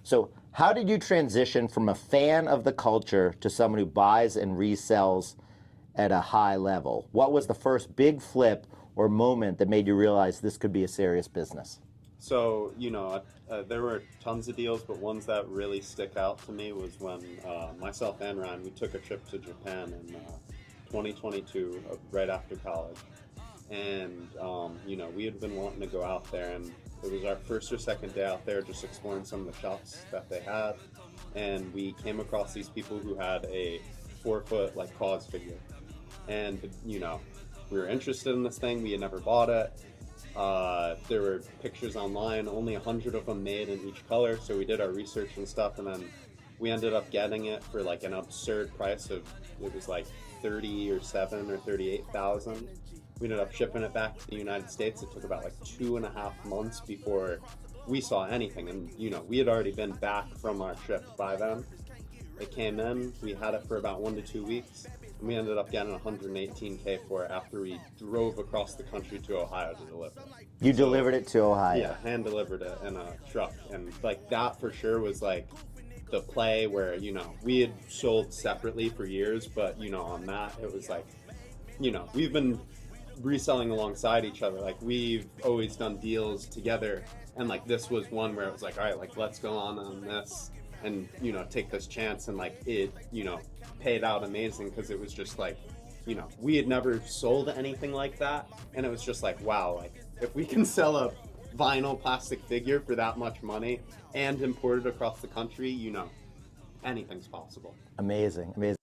So how did you transition from a fan of the culture to someone who buys and resells at a high level? What was the first big flip or moment that made you realize this could be a serious business? So, there were tons of deals, but ones that really stick out to me was when myself and Ryan, we took a trip to Japan in 2022, right after college. And, we had been wanting to go out there, and it was our first or second day out there just exploring some of the shops that they had. And we came across these people who had a 4-foot, like, KAWS figure. And, we were interested in this thing. We had never bought it. There were pictures online, only 100 of them made in each color, so we did our research and stuff, and then we ended up getting it for like an absurd price of, it was like 37 or 38,000. We ended up shipping it back to the United States. It took about like 2.5 months before we saw anything, and we had already been back from our trip by then. It came in, we had it for about 1 to 2 weeks, and we ended up getting $118K for it after we drove across the country to Ohio to deliver it. You delivered it to Ohio? Yeah, hand delivered it in a truck, and like that for sure was like the play where, we had sold separately for years, but on that it was like, we've been reselling alongside each other. Like we've always done deals together, and like this was one where it was like, all right, like let's go on this and take this chance, and like it paid out amazing, because it was just like we had never sold anything like that, and it was just like, wow, like if we can sell a vinyl plastic figure for that much money and import it across the country, anything's possible. Amazing, amazing.